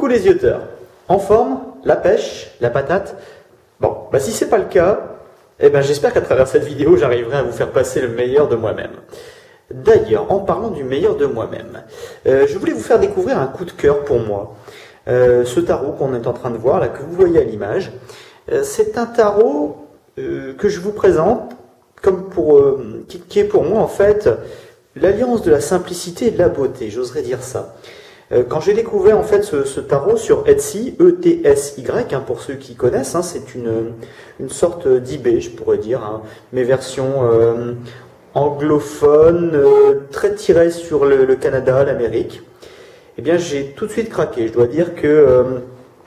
Coucou les yeux-teurs, en forme, la pêche, la patate. Bon, bah si c'est pas le cas, eh ben j'espère qu'à travers cette vidéo, j'arriverai à vous faire passer le meilleur de moi-même. D'ailleurs, en parlant du meilleur de moi-même, je voulais vous faire découvrir un coup de cœur pour moi. Ce tarot qu'on est en train de voir, là, que vous voyez à l'image, c'est un tarot que je vous présente comme qui est pour moi en fait l'alliance de la simplicité et de la beauté, j'oserais dire ça. Quand j'ai découvert en fait ce tarot sur Etsy, E-T-S-Y, pour ceux qui connaissent, c'est une sorte d'eBay, je pourrais dire, mes versions anglophones, très tirées sur le Canada, l'Amérique. Eh bien, j'ai tout de suite craqué. Je dois dire que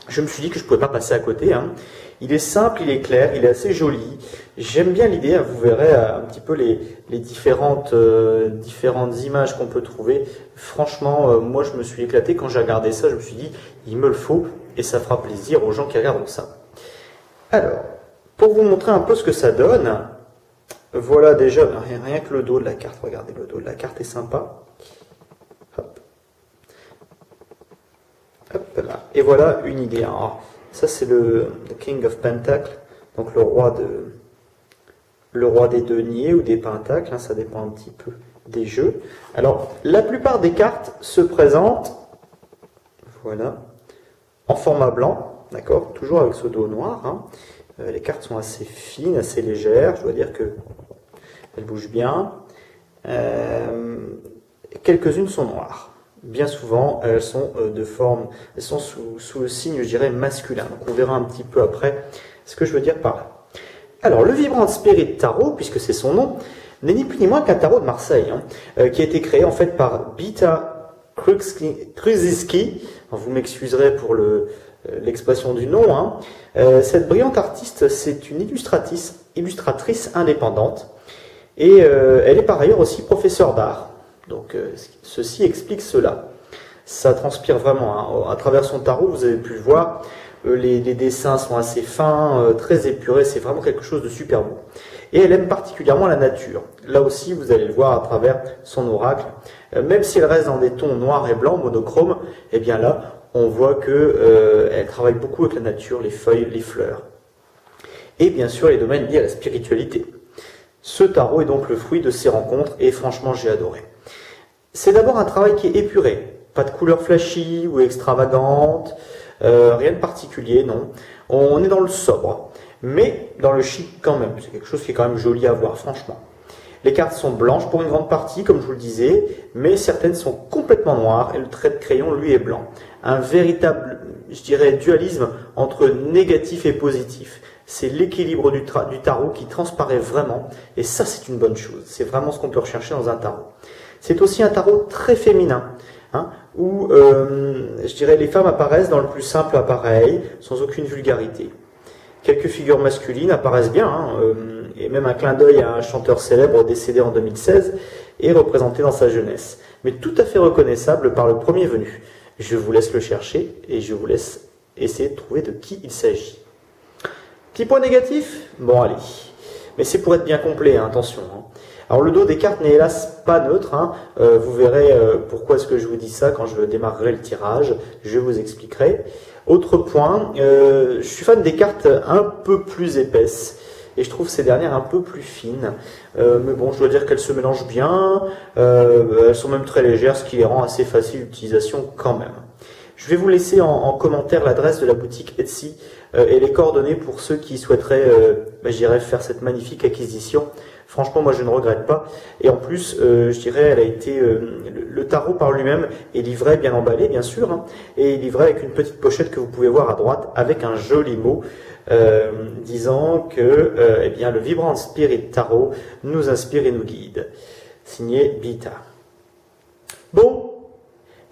je me suis dit que je ne pouvais pas passer à côté. Il est simple, il est clair, il est assez joli. J'aime bien l'idée, vous verrez un petit peu les différentes images qu'on peut trouver. Franchement, moi je me suis éclaté quand j'ai regardé ça, je me suis dit, il me le faut et ça fera plaisir aux gens qui regardent ça. Alors, pour vous montrer un peu ce que ça donne, voilà déjà, rien que le dos de la carte, regardez, le dos de la carte est sympa. Hop. Hop là. Et voilà une idée. Alors, ça c'est le King of Pentacles, donc le roi des deniers ou des pentacles, ça dépend un petit peu des jeux. Alors, la plupart des cartes se présentent, voilà, en format blanc, d'accord, toujours avec ce dos noir. Les cartes sont assez fines, assez légères, je dois dire que elles bougent bien. Quelques-unes sont noires. Bien souvent, elles sont de forme, elles sont sous le signe, je dirais, masculin. Donc, on verra un petit peu après ce que je veux dire par là. Alors, le Vibrant Spirit Tarot, puisque c'est son nom, n'est ni plus ni moins qu'un tarot de Marseille, qui a été créé en fait par Bita Krzyzewski. Vous m'excuserez pour l'expression du nom. Cette brillante artiste, c'est une illustratrice indépendante, et elle est par ailleurs aussi professeure d'art. Donc, ceci explique cela. Ça transpire vraiment. À travers son tarot, vous avez pu le voir, les dessins sont assez fins, très épurés, c'est vraiment quelque chose de super beau. Et elle aime particulièrement la nature. Là aussi, vous allez le voir à travers son oracle. Même si elle reste dans des tons noirs et blancs, monochromes, eh bien là, on voit que elle travaille beaucoup avec la nature, les feuilles, les fleurs. Et bien sûr, les domaines liés à la spiritualité. Ce tarot est donc le fruit de ces rencontres et franchement, j'ai adoré. C'est d'abord un travail qui est épuré. Pas de couleurs flashy ou extravagantes. Rien de particulier, non. On est dans le sobre, mais dans le chic quand même. C'est quelque chose qui est quand même joli à voir, franchement. Les cartes sont blanches pour une grande partie, comme je vous le disais, mais certaines sont complètement noires et le trait de crayon, lui, est blanc. Un véritable, je dirais, dualisme entre négatif et positif. C'est l'équilibre du tarot qui transparaît vraiment, et ça, c'est une bonne chose. C'est vraiment ce qu'on peut rechercher dans un tarot. C'est aussi un tarot très féminin, où, je dirais, les femmes apparaissent dans le plus simple appareil, sans aucune vulgarité. Quelques figures masculines apparaissent bien, et même un clin d'œil à un chanteur célèbre décédé en 2016 est représenté dans sa jeunesse, mais tout à fait reconnaissable par le premier venu. Je vous laisse le chercher et je vous laisse essayer de trouver de qui il s'agit. Petit point négatif? Bon, allez. Mais c'est pour être bien complet, attention. Alors le dos des cartes n'est hélas pas neutre, vous verrez pourquoi est-ce que je vous dis ça quand je démarrerai le tirage, je vous expliquerai. Autre point, je suis fan des cartes un peu plus épaisses, et je trouve ces dernières un peu plus fines, mais bon, je dois dire qu'elles se mélangent bien, elles sont même très légères, ce qui les rend assez faciles d'utilisation quand même. Je vais vous laisser en commentaire l'adresse de la boutique Etsy et les coordonnées pour ceux qui souhaiteraient, je dirais, faire cette magnifique acquisition. Franchement, moi, je ne regrette pas. Et en plus, je dirais, elle a été le tarot par lui-même est livré, bien emballé, bien sûr, et livré avec une petite pochette que vous pouvez voir à droite, avec un joli mot disant que, eh bien, le Vibrant Spirit Tarot nous inspire et nous guide. Signé Bita. Bon,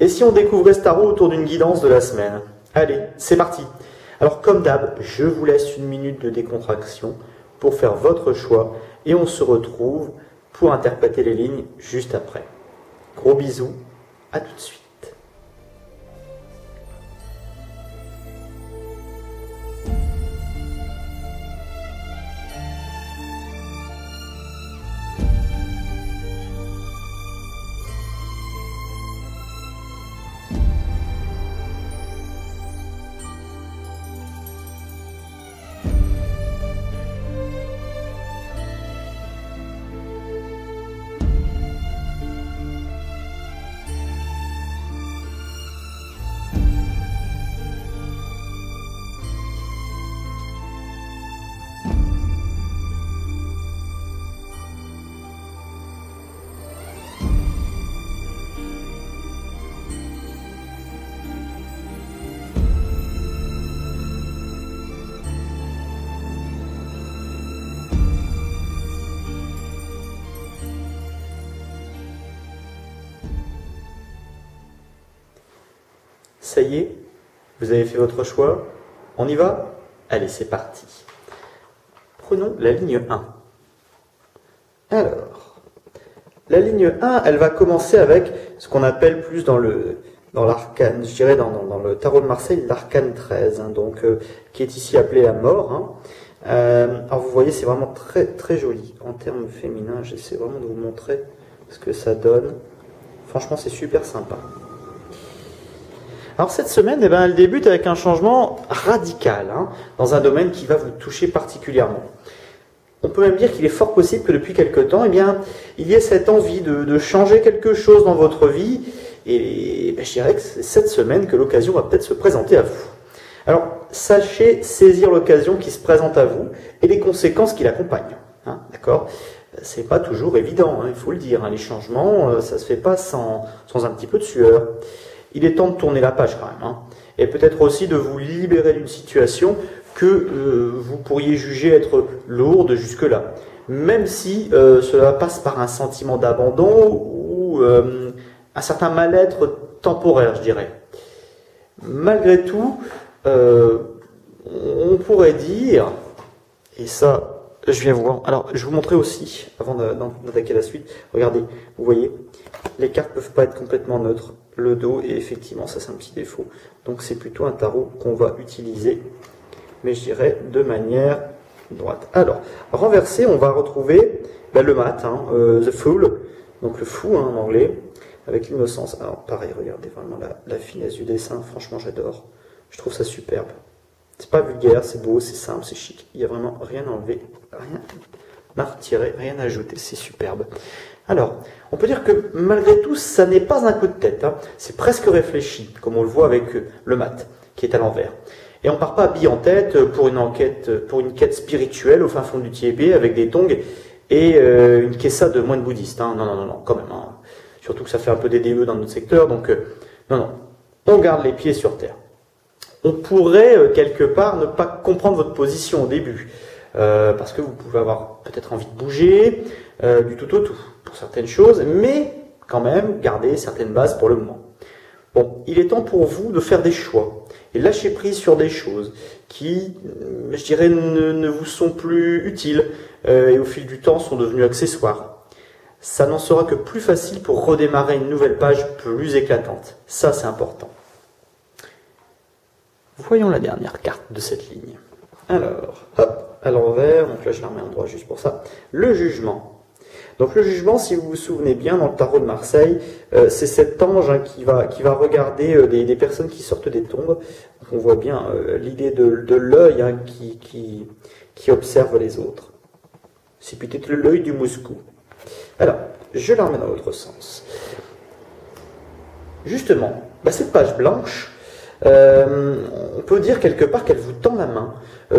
et si on découvrait ce tarot autour d'une guidance de la semaine? Allez, c'est parti. Alors, comme d'hab, je vous laisse une minute de décontraction pour faire votre choix et on se retrouve pour interpréter les lignes juste après. Gros bisous, à tout de suite. Ça y est, vous avez fait votre choix. On y va? Allez, c'est parti. Prenons la ligne 1. Alors, la ligne 1, elle va commencer avec ce qu'on appelle plus dans l'arcane, je dirais dans le tarot de Marseille, l'arcane 13, hein, donc, qui est ici appelé la mort. Hein. Alors vous voyez, c'est vraiment très très joli. En termes féminins, j'essaie vraiment de vous montrer ce que ça donne. Franchement, c'est super sympa. Alors cette semaine, eh ben, elle débute avec un changement radical, hein, dans un domaine qui va vous toucher particulièrement. On peut même dire qu'il est fort possible que depuis quelque temps, eh bien, il y ait cette envie de changer quelque chose dans votre vie. Et ben, je dirais que c'est cette semaine que l'occasion va peut-être se présenter à vous. Alors, sachez saisir l'occasion qui se présente à vous et les conséquences qui l'accompagnent. Hein, d'accord ? C'est pas toujours évident, hein, il faut le dire. Hein, les changements, ça se fait pas sans un petit peu de sueur. Il est temps de tourner la page quand même. Hein, et peut-être aussi de vous libérer d'une situation que vous pourriez juger être lourde jusque-là. Même si cela passe par un sentiment d'abandon ou un certain mal-être temporaire, je dirais. Malgré tout, on pourrait dire, et ça, je viens voir. Alors, je vais vous montrer aussi, avant d'attaquer la suite, regardez, vous voyez, les cartes ne peuvent pas être complètement neutres. Le dos, et effectivement, ça c'est un petit défaut. Donc c'est plutôt un tarot qu'on va utiliser, mais je dirais de manière droite. Alors, renversé, on va retrouver le mat, hein, the fool, donc le fou hein, en anglais, avec l'innocence. Alors pareil, regardez vraiment la finesse du dessin, franchement j'adore. Je trouve ça superbe. C'est pas vulgaire, c'est beau, c'est simple, c'est chic. Il n'y a vraiment rien à enlever, rien à retirer, rien à ajouter, c'est superbe. Alors, on peut dire que malgré tout, ça n'est pas un coup de tête. Hein. C'est presque réfléchi, comme on le voit avec le mat, qui est à l'envers. Et on ne part pas habillé en tête pour une quête spirituelle au fin fond du Tibet avec des tongs et une kessa de moine bouddhiste. Hein. Non, non, non, non, quand même. Hein. Surtout que ça fait un peu des DE dans notre secteur, donc non, non. On garde les pieds sur terre. On pourrait, quelque part, ne pas comprendre votre position au début, parce que vous pouvez avoir peut-être envie de bouger, du tout au tout, pour certaines choses, mais quand même garder certaines bases pour le moment. Bon, il est temps pour vous de faire des choix, et lâcher prise sur des choses qui, je dirais, ne vous sont plus utiles, et au fil du temps sont devenues accessoires. Ça n'en sera que plus facile pour redémarrer une nouvelle page plus éclatante. Ça, c'est important. Voyons la dernière carte de cette ligne. Alors, hop, à l'envers, donc là je la remets en droit juste pour ça. Le jugement. Donc le jugement, si vous vous souvenez bien, dans le tarot de Marseille, c'est cet ange hein, qui va regarder des personnes qui sortent des tombes. Donc on voit bien l'idée de l'œil hein, qui observe les autres. C'est peut-être l'œil du Moscou. Alors, je la remets dans l'autre sens. Justement, cette page blanche, on peut dire quelque part qu'elle vous tend la main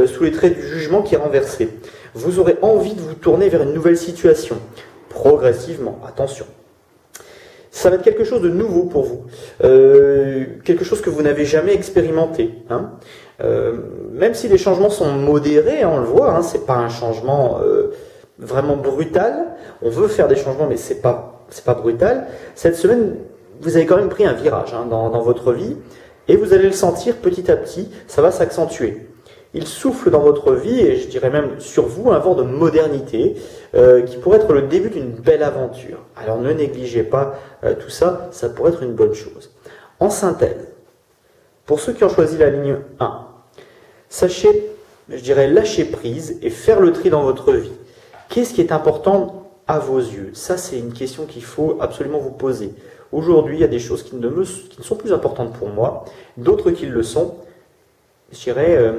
sous les traits du jugement qui est renversé. Vous aurez envie de vous tourner vers une nouvelle situation, progressivement, attention. Ça va être quelque chose de nouveau pour vous, quelque chose que vous n'avez jamais expérimenté. Hein. Même si les changements sont modérés, hein, on le voit, hein, c'est pas un changement vraiment brutal. On veut faire des changements, mais c'est pas brutal. Cette semaine, vous avez quand même pris un virage hein, dans votre vie. Et vous allez le sentir petit à petit, ça va s'accentuer. Il souffle dans votre vie, et je dirais même sur vous, un vent de modernité qui pourrait être le début d'une belle aventure. Alors ne négligez pas tout ça, ça pourrait être une bonne chose. En synthèse, pour ceux qui ont choisi la ligne 1, sachez, je dirais, lâcher prise et faire le tri dans votre vie. Qu'est-ce qui est important à vos yeux? Ça, c'est une question qu'il faut absolument vous poser. Aujourd'hui, il y a des choses qui ne sont plus importantes pour moi, d'autres qui le sont. Je dirais,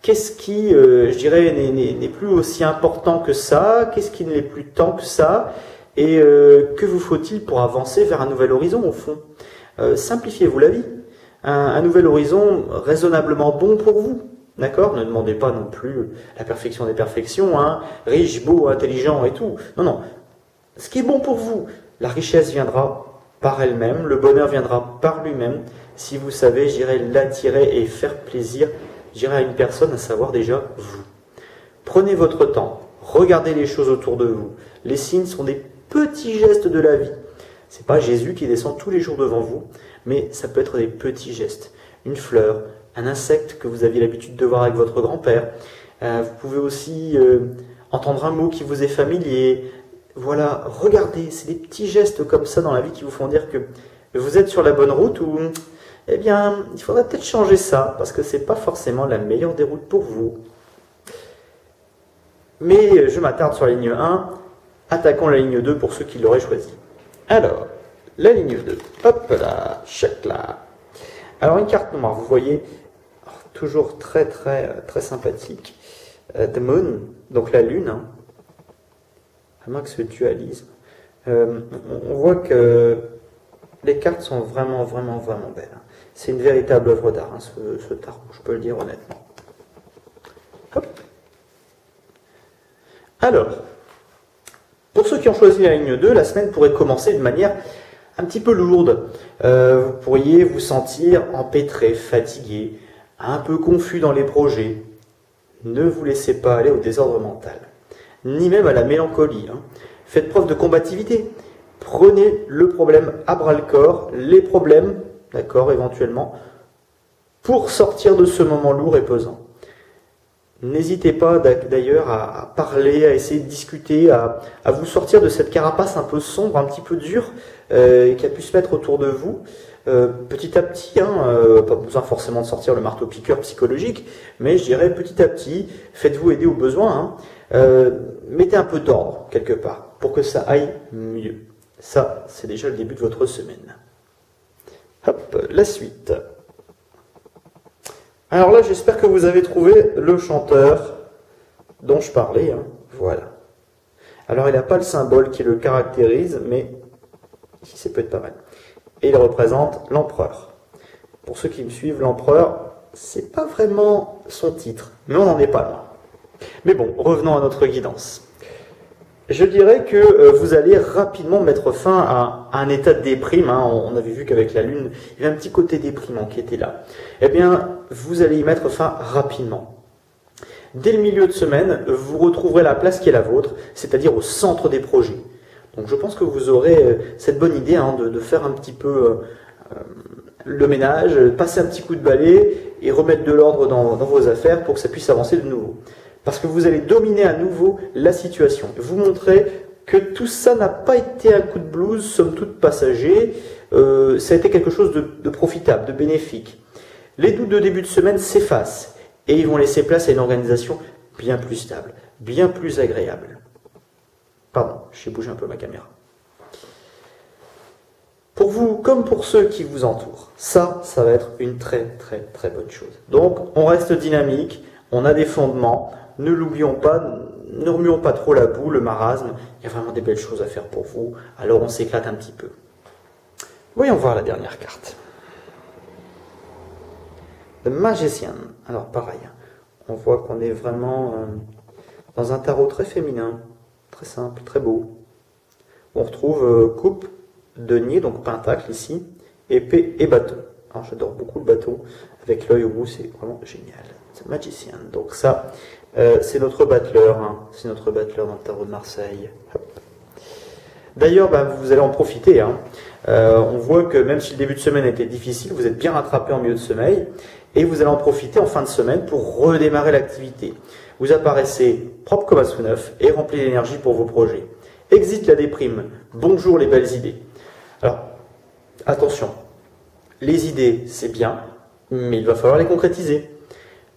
qu'est-ce qui, je dirais, n'est plus aussi important que ça? Qu'est-ce qui ne l'est plus tant que ça? Et que vous faut-il pour avancer vers un nouvel horizon, au fond? Simplifiez-vous la vie. Un nouvel horizon raisonnablement bon pour vous. D'accord? Ne demandez pas non plus la perfection des perfections, hein, riche, beau, intelligent et tout. Non, non. Ce qui est bon pour vous. La richesse viendra par elle-même, le bonheur viendra par lui-même, si vous savez, je dirais, l'attirer et faire plaisir, je dirais, à une personne, à savoir déjà vous. Prenez votre temps, regardez les choses autour de vous. Les signes sont des petits gestes de la vie. C'est pas Jésus qui descend tous les jours devant vous, mais ça peut être des petits gestes. Une fleur, un insecte que vous aviez l'habitude de voir avec votre grand-père. Vous pouvez aussi entendre un mot qui vous est familier. Voilà, regardez, c'est des petits gestes comme ça dans la vie qui vous font dire que vous êtes sur la bonne route ou, eh bien, il faudrait peut-être changer ça, parce que c'est pas forcément la meilleure des routes pour vous. Mais je m'attarde sur la ligne 1, attaquons la ligne 2 pour ceux qui l'auraient choisi. Alors, la ligne 2, hop là, check là. Alors une carte noire, vous voyez, toujours très sympathique. The Moon, donc la lune, hein. À moins que ce dualisme. On voit que les cartes sont vraiment belles. C'est une véritable œuvre d'art, hein, ce tarot, je peux le dire honnêtement. Hop. Alors, pour ceux qui ont choisi la ligne 2, la semaine pourrait commencer de manière un petit peu lourde. Vous pourriez vous sentir empêtré, fatigué, un peu confus dans les projets. Ne vous laissez pas aller au désordre mental, ni même à la mélancolie. Hein. Faites preuve de combativité. Prenez le problème à bras-le-corps, les problèmes, d'accord, éventuellement, pour sortir de ce moment lourd et pesant. N'hésitez pas d'ailleurs à parler, à essayer de discuter, à vous sortir de cette carapace un peu sombre, un petit peu dure, qui a pu se mettre autour de vous. Petit à petit, hein, pas besoin forcément de sortir le marteau-piqueur psychologique, mais je dirais petit à petit, faites-vous aider au besoin. Hein, mettez un peu d'ordre quelque part pour que ça aille mieux. Ça, c'est déjà le début de votre semaine. Hop, la suite. Alors là, j'espère que vous avez trouvé le chanteur dont je parlais. Hein. Voilà. Alors, il n'a pas le symbole qui le caractérise, mais ici, ça peut être pas mal. Et il représente l'empereur. Pour ceux qui me suivent, l'empereur, c'est pas vraiment son titre, mais on n'en est pas loin. Mais bon, revenons à notre guidance. Je dirais que vous allez rapidement mettre fin à un état de déprime. Hein. On avait vu qu'avec la Lune, il y avait un petit côté déprimant qui était là. Eh bien, vous allez y mettre fin rapidement. Dès le milieu de semaine, vous retrouverez la place qui est la vôtre, c'est-à-dire au centre des projets. Donc je pense que vous aurez cette bonne idée hein, de faire un petit peu le ménage, passer un petit coup de balai et remettre de l'ordre dans vos affaires pour que ça puisse avancer de nouveau. Parce que vous allez dominer à nouveau la situation. Vous montrer que tout ça n'a pas été un coup de blues, somme toute passager. Ça a été quelque chose de profitable, de bénéfique. Les doutes de début de semaine s'effacent et ils vont laisser place à une organisation bien plus stable, bien plus agréable. Pardon, j'ai bougé un peu ma caméra. Pour vous, comme pour ceux qui vous entourent, ça va être une très bonne chose. Donc, on reste dynamique, on a des fondements. Ne l'oublions pas, ne remuons pas trop la boue, le marasme. Il y a vraiment des belles choses à faire pour vous. Alors on s'éclate un petit peu. Voyons voir la dernière carte. The Magician. Alors pareil, on voit qu'on est vraiment dans un tarot très féminin, très simple, très beau. On retrouve coupe, denier, donc pentacle ici, épée et bâton. Alors j'adore beaucoup le bâton, avec l'œil au bout, c'est vraiment génial. The Magician. Donc ça... c'est notre battleur, hein. C'est notre battleur dans le tarot de Marseille. D'ailleurs, vous allez en profiter. Hein. On voit que même si le début de semaine était difficile, vous êtes bien rattrapé en milieu de semaine et vous allez en profiter en fin de semaine pour redémarrer l'activité. Vous apparaissez propre comme un sous neuf et rempli d'énergie pour vos projets. Exit la déprime. Bonjour les belles idées. Alors, attention, les idées, c'est bien, mais il va falloir les concrétiser.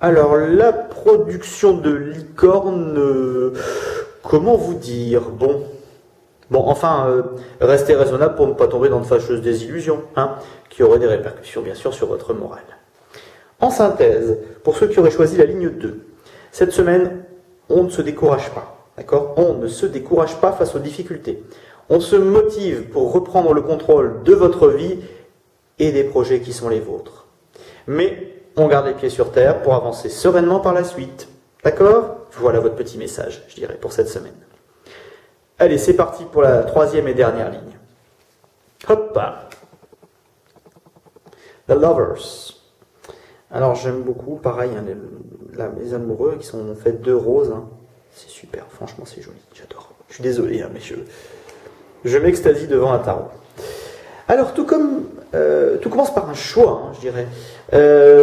Alors, la production de licorne, comment vous dire? Bon, enfin, restez raisonnable pour ne pas tomber dans de fâcheuses désillusions, hein, qui auraient des répercussions, bien sûr, sur votre morale. En synthèse, pour ceux qui auraient choisi la ligne 2, cette semaine, on ne se décourage pas, d'accord? On ne se décourage pas face aux difficultés. On se motive pour reprendre le contrôle de votre vie et des projets qui sont les vôtres. Mais on garde les pieds sur terre pour avancer sereinement par la suite. D'accord? Voilà votre petit message, je dirais, pour cette semaine. Allez, c'est parti pour la troisième et dernière ligne. Hop! The Lovers. Alors, j'aime beaucoup, pareil, hein, les amoureux qui sont en fait deux roses. Hein. C'est super, franchement, c'est joli, j'adore. Je suis désolé, hein, mais Je m'extasie devant un tarot. Alors, tout commence par un choix, hein, je dirais.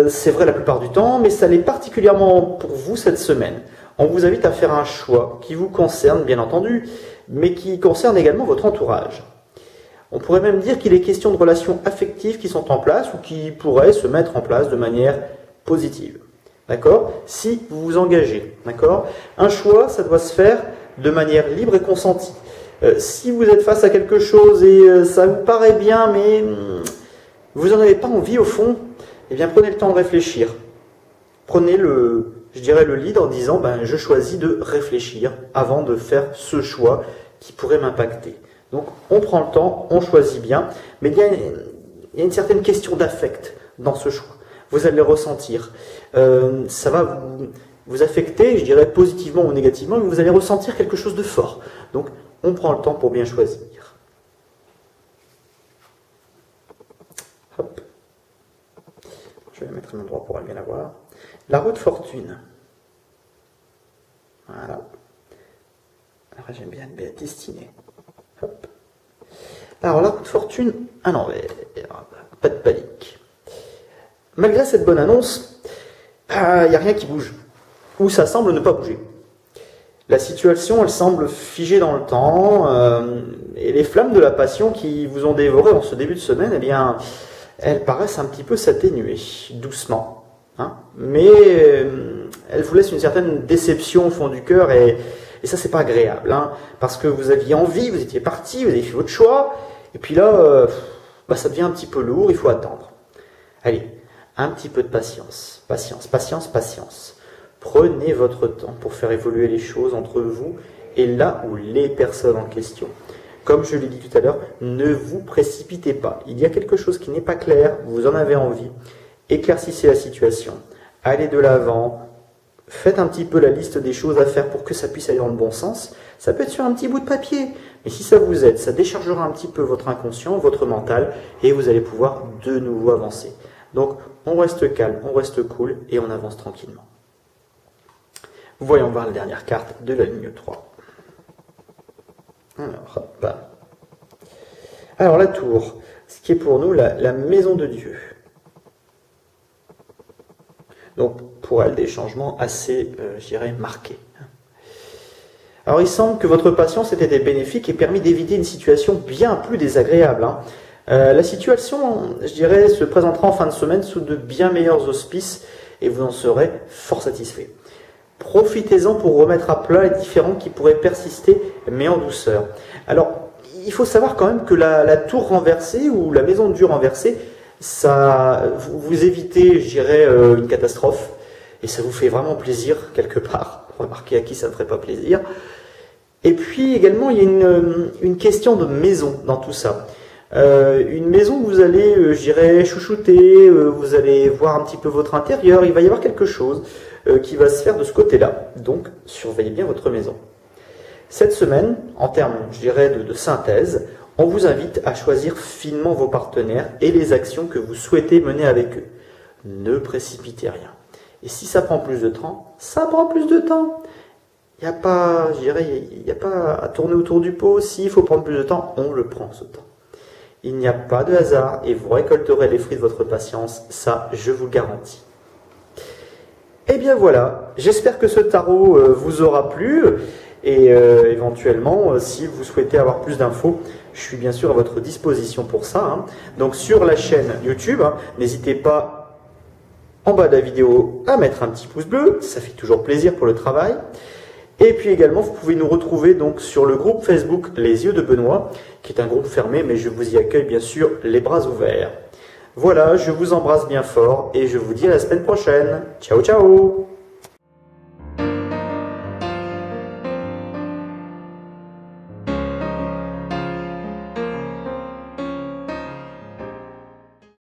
C'est vrai la plupart du temps, mais ça l'est particulièrement pour vous cette semaine. On vous invite à faire un choix qui vous concerne, bien entendu, mais qui concerne également votre entourage. On pourrait même dire qu'il est question de relations affectives qui sont en place ou qui pourraient se mettre en place de manière positive. D'accord? Si vous vous engagez. D'accord? Un choix, ça doit se faire de manière libre et consentie. Si vous êtes face à quelque chose et ça vous paraît bien, mais vous n'en avez pas envie au fond, eh bien prenez le temps de réfléchir. Prenez le lead en disant je choisis de réfléchir avant de faire ce choix qui pourrait m'impacter. Donc on prend le temps, on choisit bien, mais il y a une certaine question d'affect dans ce choix. Vous allez le ressentir. Ça va vous affecter, je dirais positivement ou négativement, mais vous allez ressentir quelque chose de fort. Donc on prend le temps pour bien choisir. Hop. Je vais mettre mon droit pour bien la voir. La roue de fortune. Voilà. Alors j'aime bien une belle destinée. Hop. Alors la roue de fortune à l'envers. Pas de panique. Malgré cette bonne annonce, il n'y a rien qui bouge. Ou ça semble ne pas bouger. La situation, elle semble figée dans le temps, et les flammes de la passion qui vous ont dévoré en ce début de semaine, eh bien, elles paraissent un petit peu s'atténuer, doucement. Hein, mais elles vous laissent une certaine déception au fond du cœur, et ça, c'est pas agréable, hein, parce que vous aviez envie, vous étiez parti, vous avez fait votre choix, et puis là, ça devient un petit peu lourd, il faut attendre. Allez, un petit peu de patience, patience, patience, patience. Prenez votre temps pour faire évoluer les choses entre vous et là où les personnes en question. Comme je l'ai dit tout à l'heure, ne vous précipitez pas. Il y a quelque chose qui n'est pas clair, vous en avez envie. Éclaircissez la situation. Allez de l'avant. Faites un petit peu la liste des choses à faire pour que ça puisse aller dans le bon sens. Ça peut être sur un petit bout de papier. Mais si ça vous aide, ça déchargera un petit peu votre inconscient, votre mental, et vous allez pouvoir de nouveau avancer. Donc, on reste calme, on reste cool, et on avance tranquillement. Voyons voir la dernière carte de la ligne 3. Alors, hop. Alors la tour, ce qui est pour nous la maison de Dieu. Donc pour elle, des changements assez, je dirais, marqués. Alors il semble que votre patience ait été bénéfique et permis d'éviter une situation bien plus désagréable. Hein. La situation, je dirais, se présentera en fin de semaine sous de bien meilleurs auspices et vous en serez fort satisfait. Profitez-en pour remettre à plat les différends qui pourraient persister, mais en douceur. Alors, il faut savoir quand même que la tour renversée ou la maison de Dieu renversée, ça, vous évitez, je dirais, une catastrophe, et ça vous fait vraiment plaisir quelque part. Remarquez à qui ça ne ferait pas plaisir. Et puis également, il y a une question de maison dans tout ça. Une maison où vous allez, je dirais, chouchouter, vous allez voir un petit peu votre intérieur, il va y avoir quelque chose qui va se faire de ce côté-là. Donc, surveillez bien votre maison. Cette semaine, en termes, je dirais, de synthèse, on vous invite à choisir finement vos partenaires et les actions que vous souhaitez mener avec eux. Ne précipitez rien. Et si ça prend plus de temps, ça prend plus de temps. Il n'y a pas, je dirais, il n'y a pas à tourner autour du pot. S'il faut prendre plus de temps, on le prend ce temps. Il n'y a pas de hasard et vous récolterez les fruits de votre patience. Ça, je vous le garantis. Et bien voilà, j'espère que ce tarot vous aura plu et éventuellement, si vous souhaitez avoir plus d'infos, je suis bien sûr à votre disposition pour ça. Hein. Donc sur la chaîne YouTube, hein, n'hésitez pas en bas de la vidéo à mettre un petit pouce bleu, ça fait toujours plaisir pour le travail. Et puis également, vous pouvez nous retrouver donc sur le groupe Facebook Les Yeux de Benoît, qui est un groupe fermé, mais je vous y accueille bien sûr les bras ouverts. Voilà, je vous embrasse bien fort et je vous dis à la semaine prochaine. Ciao, ciao!